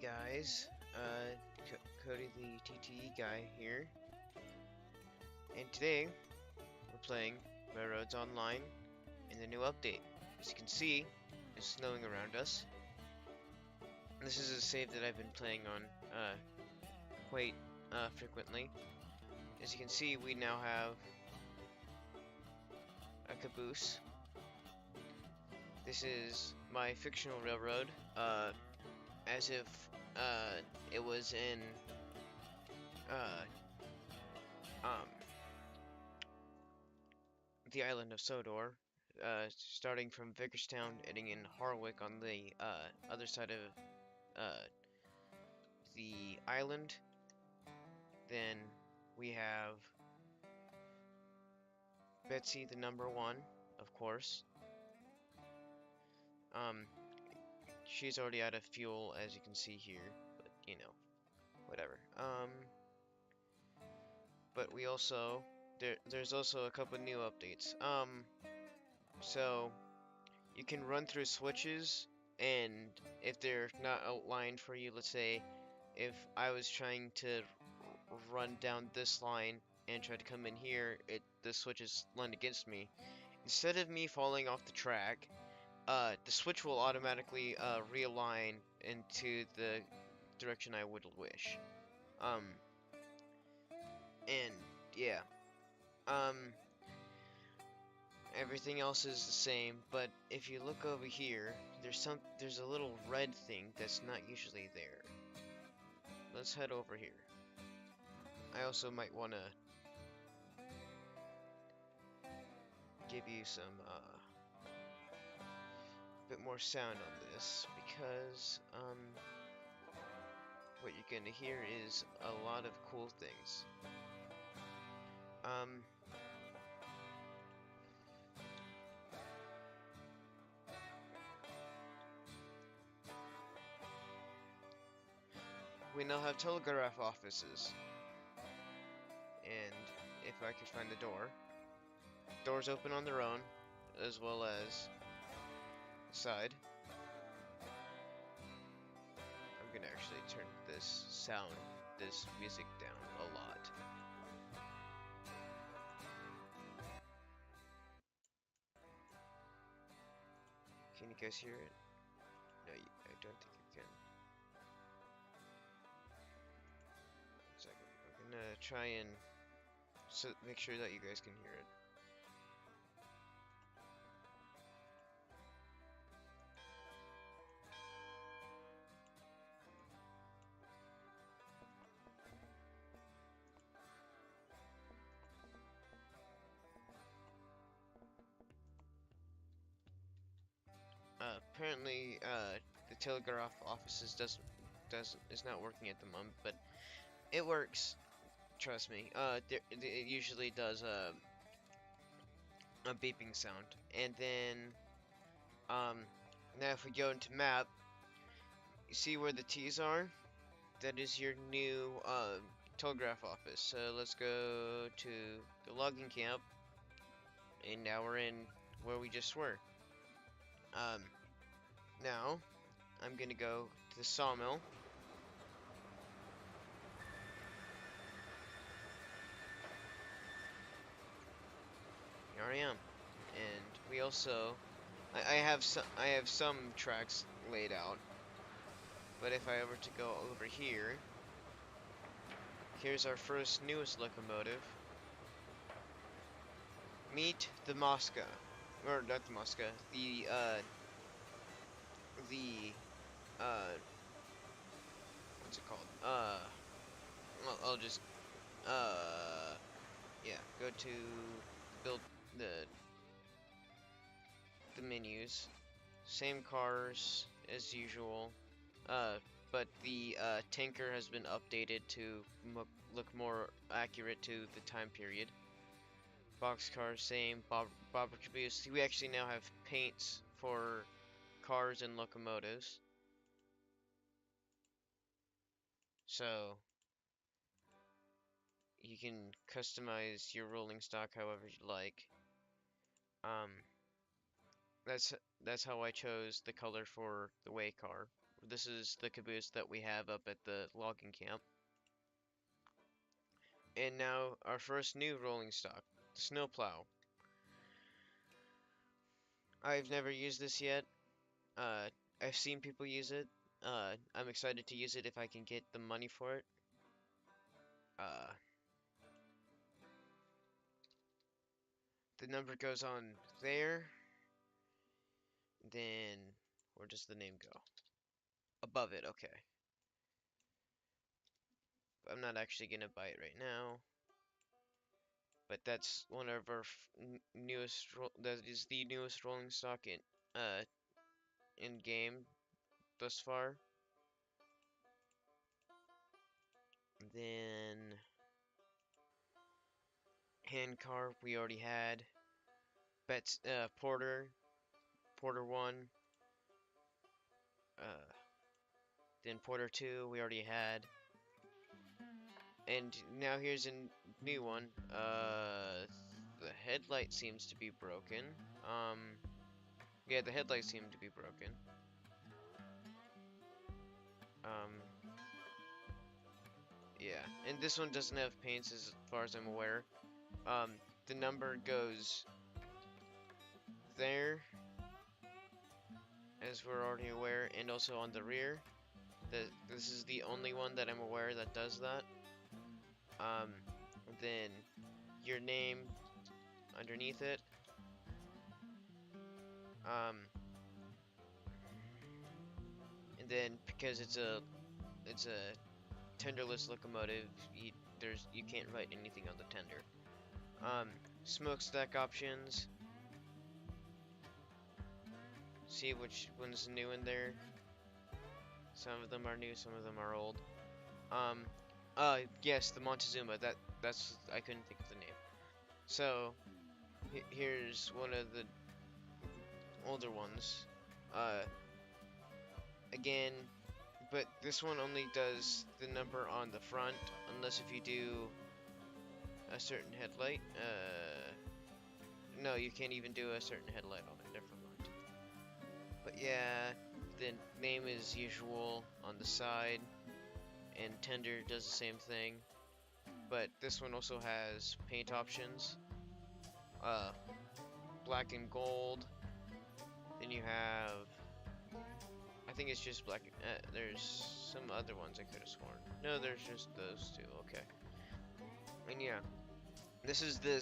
guys, Cody the TTE guy here, and today we're playing Railroads Online in the new update. As you can see, it's snowing around us. This is a save that I've been playing on quite frequently. As you can see, we now have a caboose. This is my fictional railroad, as if it was in uh, um, the island of Sodor, starting from Vickerstown, ending in Harwick on the other side of the island. Then we have Betsy, the number one, of course. Um, she's already out of fuel, as you can see here, but you know, whatever. But we also there's also a couple new updates. So you can run through switches, and if they're not outlined for you, let's say if I was trying to run down this line and try to come in here, the switches line against me. Instead of me falling off the track, the switch will automatically realign into the direction I would wish. Um, and yeah, um, everything else is the same. But if you look over here, there's a little red thing that's not usually there. Let's head over here. I also might want to give you some bit more sound on this because what you're gonna hear is a lot of cool things. We now have telegraph offices, and if I could find the doors open on their own, as well as the side. I'm gonna actually turn this music down a lot. Can you guys hear it? No, I don't think you can. One second. I'm gonna try and make sure that you guys can hear it. Apparently, the telegraph offices is not working at the moment, but it works. Trust me. It usually does a beeping sound, and then now if we go into map, you see where the T's are? That is your new telegraph office. So let's go to the logging camp, and now we're in where we just were. Now I'm gonna go to the sawmill. Here I am, and we also I have some tracks laid out, but if I were to go over here, here's our first newest locomotive. Meet the Mosca, or not the Mosca, the what's it called? I'll just yeah, go to build the menus. Same cars as usual, but the tanker has been updated to look more accurate to the time period. Boxcars, same. Bobber caboose. We actually now have paints for cars and locomotives. So you can customize your rolling stock however you like. Um, that's how I chose the color for the way car, This is the caboose that we have up at the logging camp. And now our first new rolling stock, the snowplow. I've never used this yet. I've seen people use it. I'm excited to use it if I can get the money for it. Uh, the number goes on there. Then, where does the name go? Above it, okay. I'm not actually gonna buy it right now. But that's one of our newest. That is the newest rolling stock in game thus far. Then Handcar we already had. Porter 1. Then Porter 2 we already had. And now here's a new one. The headlight seems to be broken. Yeah, the headlights seem to be broken. Yeah, and this one doesn't have paints as far as I'm aware. The number goes there, as we're already aware, and also on the rear. This is the only one that I'm aware that does that. Then your name underneath it. And then because it's a tenderless locomotive, you can't write anything on the tender. Smokestack options. See which one's new in there. Some of them are new, some of them are old. Yes, the Montezuma. That's I couldn't think of the name. So here's one of the older ones. Again, but this one only does the number on the front, unless if you do a certain headlight. No, you can't even do a certain headlight on it. Never mind. But yeah, the name is usual on the side, and tender does the same thing. But this one also has paint options. Black and gold. Then you have, I think it's just black. There's some other ones I could have sworn. No, there's just those two. Okay. And yeah, this is the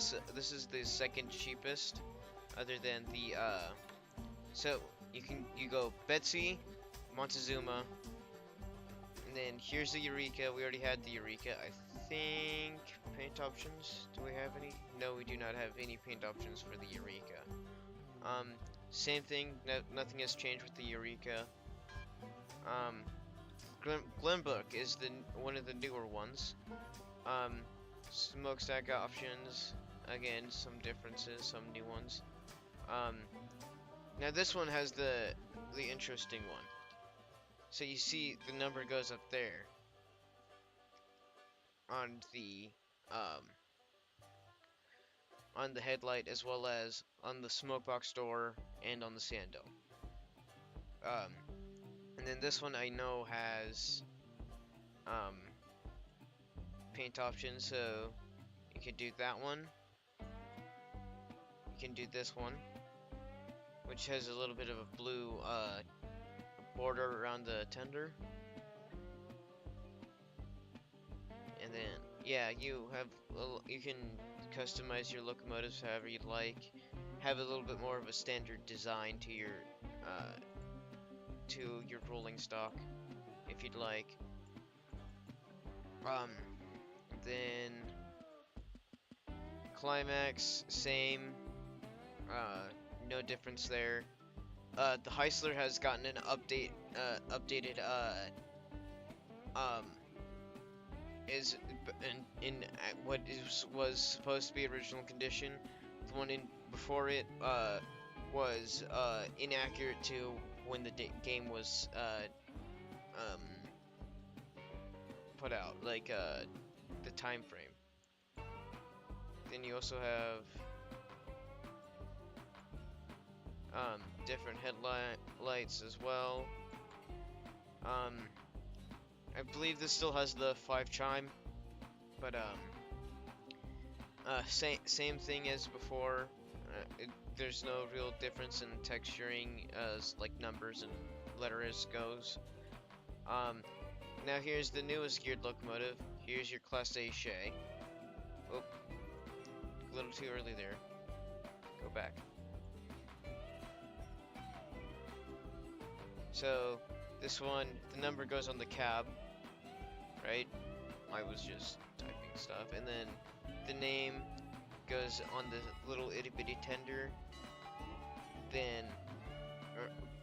second cheapest, other than the So you go Betsy, Montezuma, and then here's the Eureka. We already had the Eureka. I think paint options. Do we have any? No, we do not have any paint options for the Eureka. Same thing. Nothing has changed with the Eureka. Glenbrook is one of the newer ones. Smokestack options. Again, some differences, some new ones. Now this one has the interesting one. So you see the number goes up there on the headlight, as well as on the smokebox door and on the sand dome. And then this one I know has paint options, so you can do that one. You can do this one, which has a little bit of a blue border around the tender. And then, yeah, you can customize your locomotives however you'd like. Have a little bit more of a standard design to your rolling stock, if you'd like. Then Climax, same. No difference there. The Heisler has gotten an updated is in what was supposed to be original condition. The one before it was inaccurate to when the game was put out, like the time frame. Then you also have different headlights as well. I believe this still has the 5 chime, but same thing as before. There's no real difference in texturing as like numbers and letters goes. Now here's the newest geared locomotive. Here's your Class A Shay. Oh, a little too early there. Go back. So this one, the number goes on the cab, right? I was just typing stuff, and then the name goes on the little itty bitty tender. Then,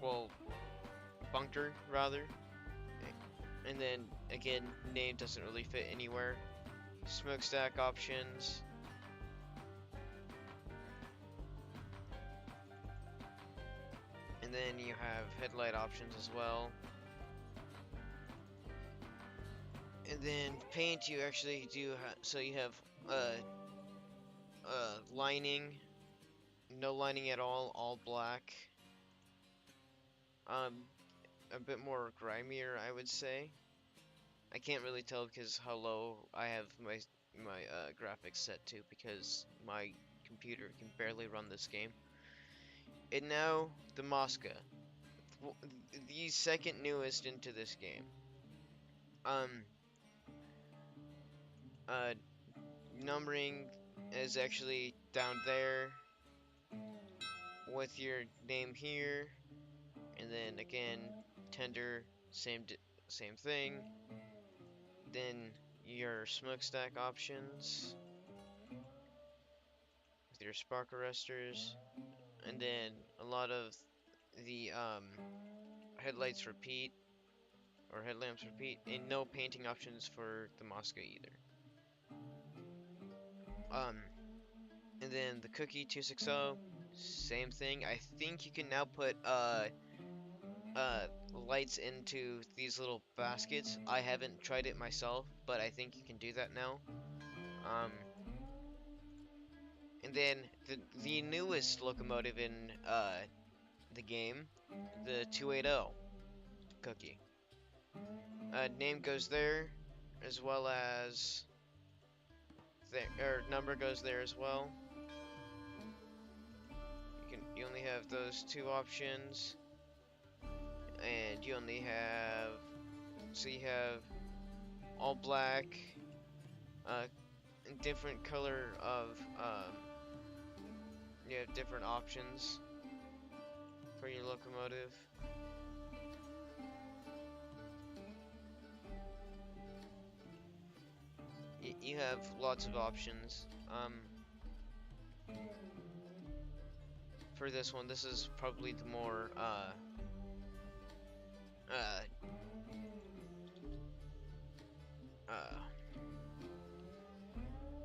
well, bunker rather. And then again, name doesn't really fit anywhere. Smokestack options. And then you have headlight options as well. And then paint, you actually do so you have lining, no lining at all black. A bit more grimier, I would say. I can't really tell because how low I have my graphics set to, because my computer can barely run this game. And now the Mosca, the second newest into this game. Numbering is actually down there with your name here, and then again tender, same thing. Then your smokestack options with your spark arresters, and then a lot of the headlights repeat, or headlamps repeat, and no painting options for the Mosca either. And then the Cookie 260, same thing. I think you can now put lights into these little baskets. I haven't tried it myself, but I think you can do that now. And then the newest locomotive in the game, the 280 Cookie. Name goes there, as well as number goes there as well. You only have those two options, and you only have, so you have all black, different color of, you have different options for your locomotive. You have lots of options. For this one, this is probably the more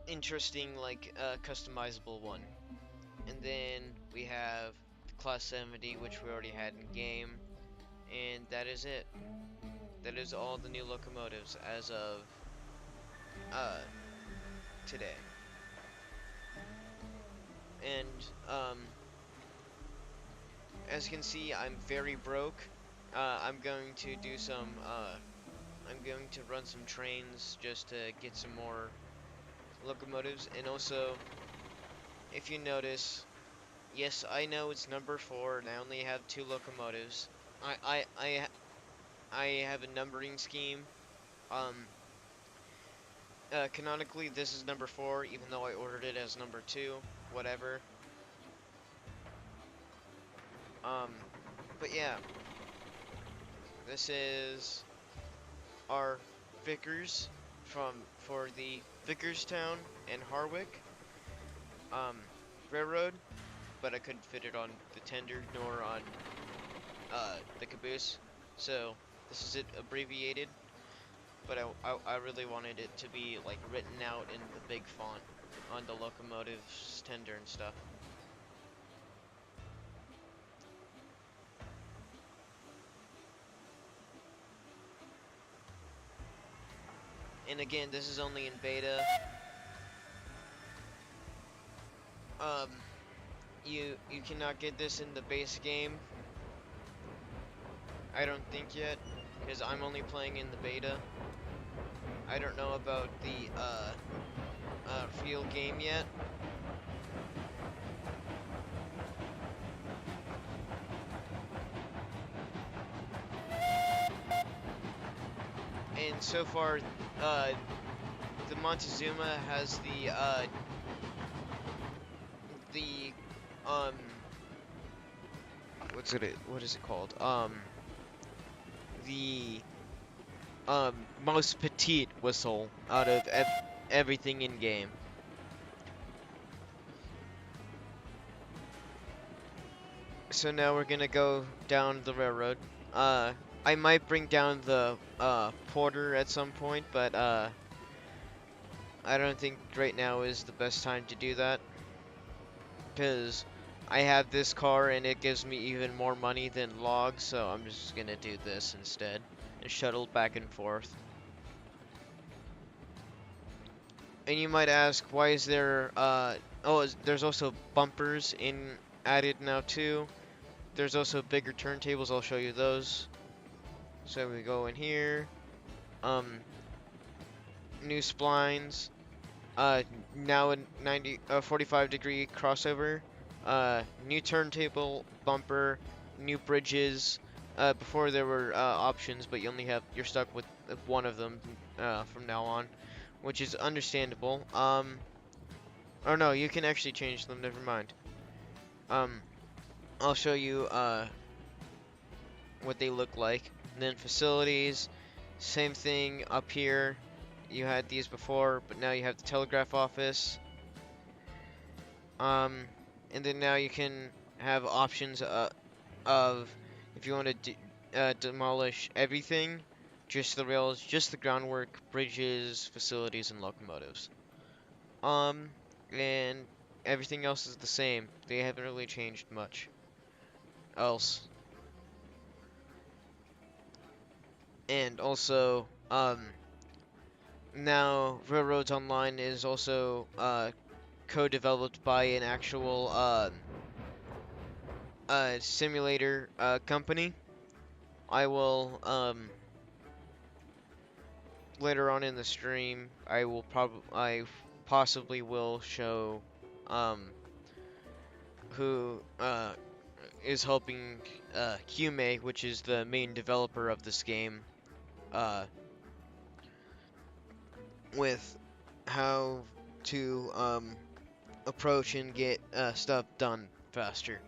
interesting, like customizable one. And then we have the Class 70, which we already had in game, and that is it. That is all the new locomotives as of today. And as you can see, I'm very broke. I'm going to do some I'm going to run some trains just to get some more locomotives. And also, if you notice, yes, I know it's number 4 and I only have 2 locomotives. I have a numbering scheme. Canonically, this is number 4, even though I ordered it as number 2. Whatever. But yeah, this is our Vickers for the Vickerstown and Harwick railroad, but I couldn't fit it on the tender nor on the caboose, so this is it abbreviated. But I really wanted it to be like written out in the big font on the locomotive's tender and stuff. And again, this is only in beta. You cannot get this in the base game, I don't think yet, because I'm only playing in the beta. I don't know about the real game yet. And so far, the Montezuma has the um what is it called? The most petite whistle out of everything in game. So now we're gonna go down the railroad. I might bring down the porter at some point, but I don't think right now is the best time to do that, because I have this car and it gives me even more money than logs, so I'm just gonna do this instead and shuttle back and forth. And you might ask, why is there there's also bumpers added now too. There's also bigger turntables. I'll show you those. So we go in here. New splines. Now a 45-degree crossover. New turntable, bumper, new bridges. Before there were options, but you're stuck with one of them from now on, which is understandable. Oh no, you can actually change them. Never mind. I'll show you what they look like. And then facilities, same thing up here. You had these before, but now you have the telegraph office. And then now you can have options of if you want to demolish everything, just the rails, just the groundwork, bridges, facilities, and locomotives. And everything else is the same. They haven't really changed much else. And also, now Railroads Online is also co-developed by an actual simulator company. I will later on in the stream, I possibly will show who is helping Hume, which is the main developer of this game, with how to approach and get stuff done faster.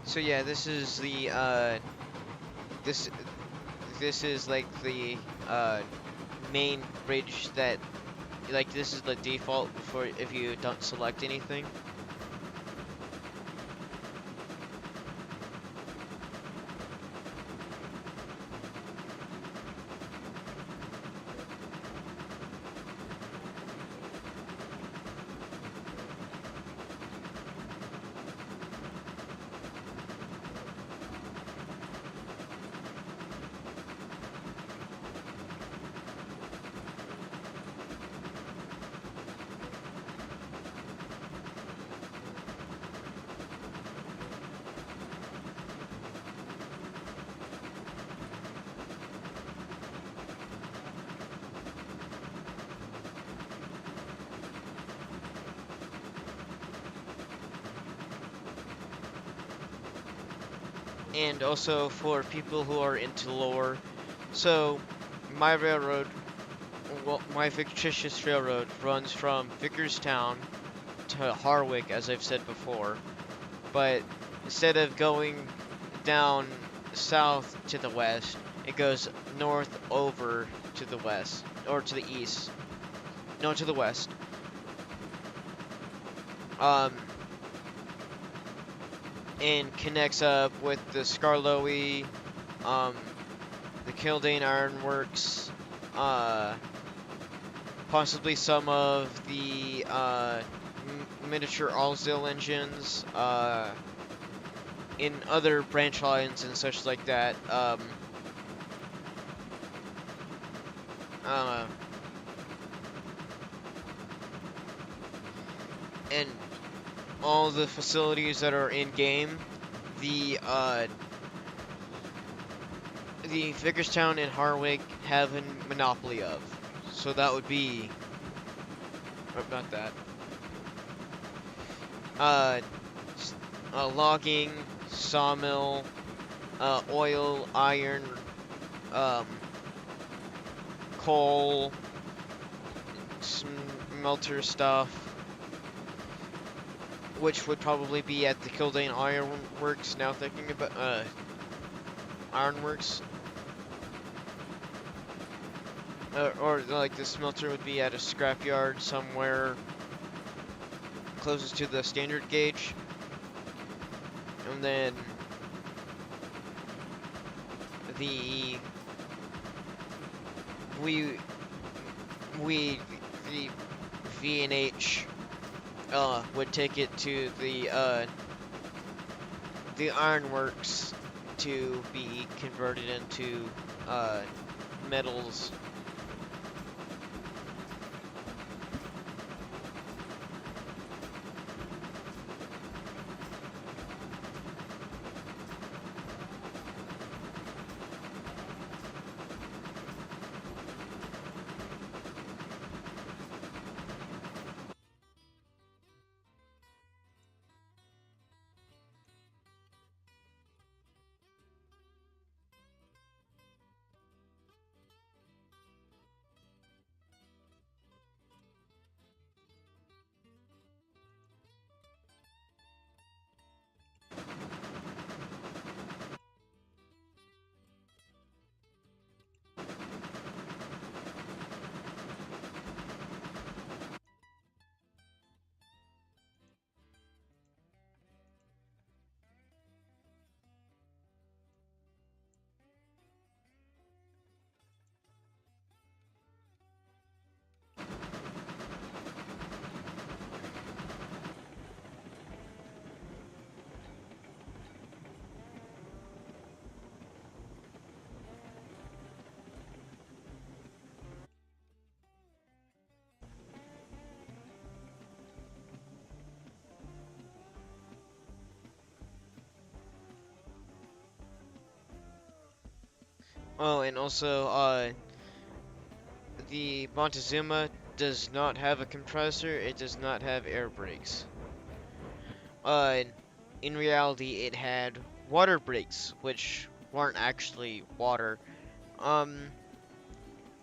So yeah, this is the this is like the main bridge that, like, this is the default for if you don't select anything. And also for people who are into lore, so my railroad, well, my fictitious railroad runs from Vickerstown to Harwick, as I've said before, but instead of going down south to the west, it goes north over to the west, or to the east, no, to the west. And connects up with the Skarloey, the Kildane Ironworks, possibly some of the miniature Alzil engines, in other branch lines and such like that. Uh, and all the facilities that are in game, the Vickerstown and Harwick have a monopoly of. So that would be, not that. Logging, sawmill, oil, iron, coal, smelter stuff, which would probably be at the Kildane Ironworks. Now thinking about Ironworks, or like the smelter would be at a scrapyard somewhere closest to the standard gauge, and then the V&H would take it to the ironworks to be converted into metals. Oh, and also, the Montezuma does not have a compressor. It does not have air brakes. In reality, it had water brakes, which weren't actually water.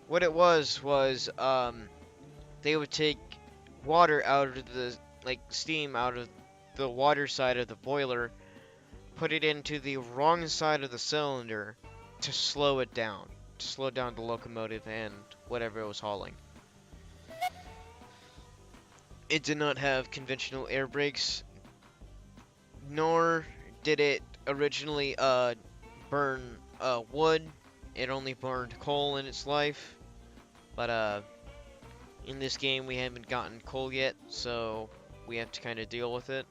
What it was, they would take water out of the, like, steam out of the water side of the boiler, put it into the wrong side of the cylinder to slow it down, to slow down the locomotive and whatever it was hauling. It did not have conventional air brakes, nor did it originally burn wood. It only burned coal in its life, but in this game we haven't gotten coal yet, so we have to kind of deal with it.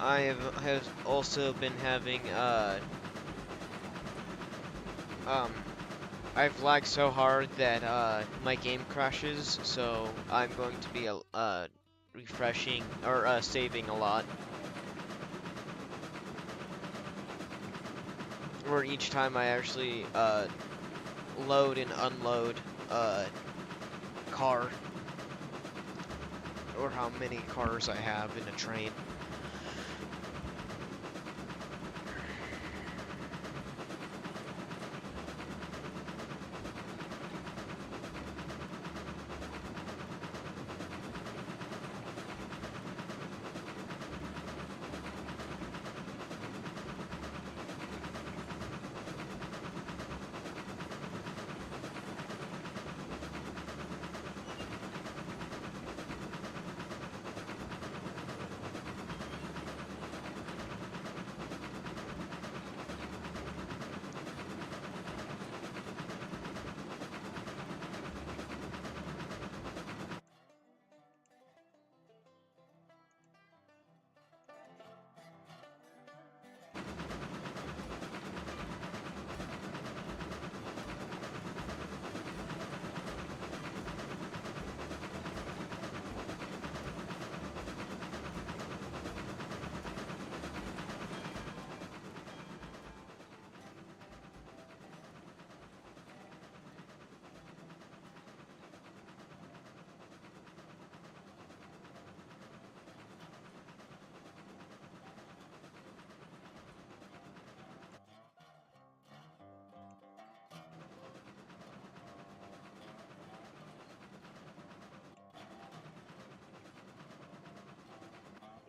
I have also been having I've lagged so hard that my game crashes, so I'm going to be refreshing or saving a lot. Or each time I actually load and unload car, or how many cars I have in a train.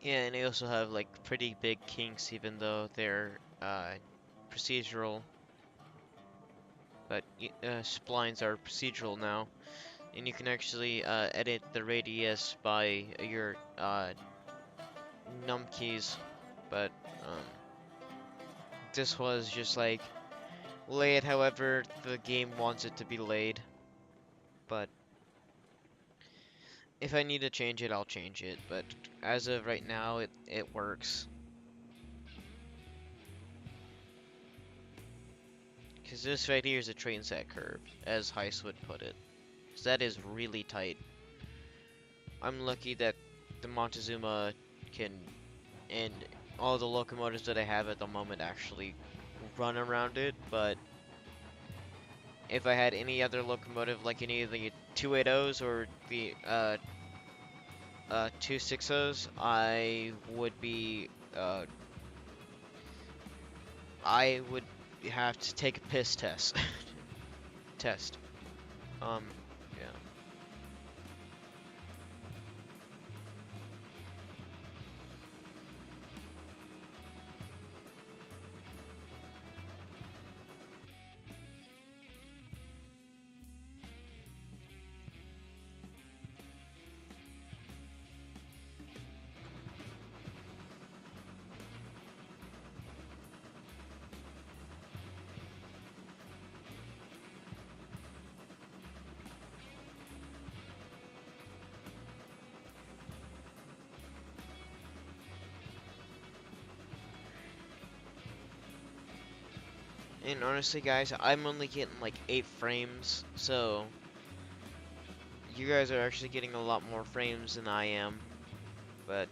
Yeah, and they also have like pretty big kinks, even though they're procedural. But splines are procedural now, and you can actually edit the radius by your num keys. But this was just like lay it however the game wants it to be laid. But if I need to change it, I'll change it. But as of right now, it works. Because this right here is a train set curve, as Heist would put it. So that is really tight. I'm lucky that the Montezuma can, and all the locomotives that I have at the moment actually run around it, but if I had any other locomotive like any of the 280s or the 260s, I would have to take a piss test. test. Yeah. And honestly, guys, I'm only getting like 8 frames, so you guys are actually getting a lot more frames than I am. But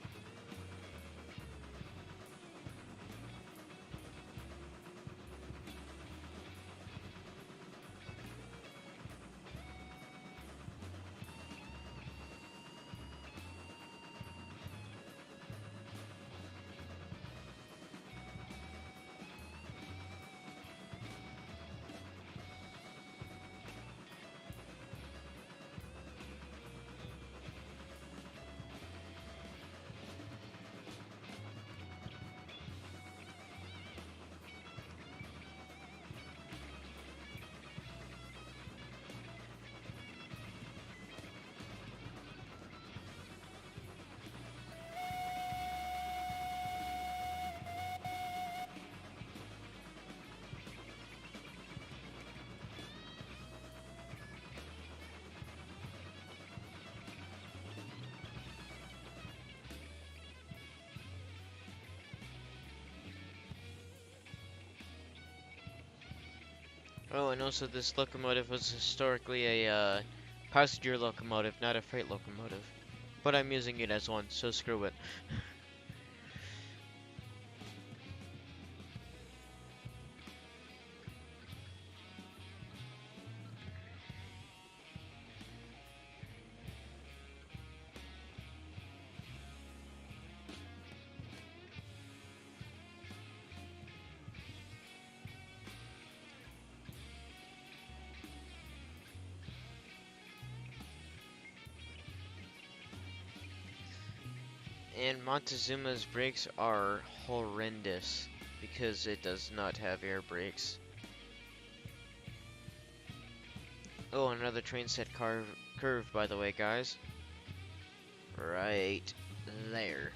oh, and also this locomotive was historically a passenger locomotive, not a freight locomotive. But I'm using it as one, so screw it. And Montezuma's brakes are horrendous because it does not have air brakes. Oh, another train set curve, by the way, guys. Right there.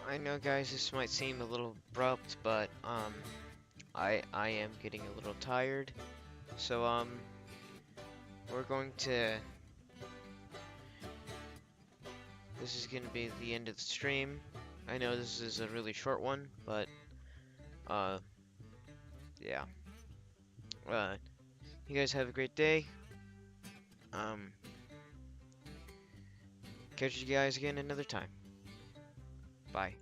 I know, guys, this might seem a little abrupt, but I am getting a little tired. So we're going to. This is going to be the end of the stream. I know this is a really short one, but uh, yeah. Uh, you guys have a great day. Um, catch you guys again another time. Bye.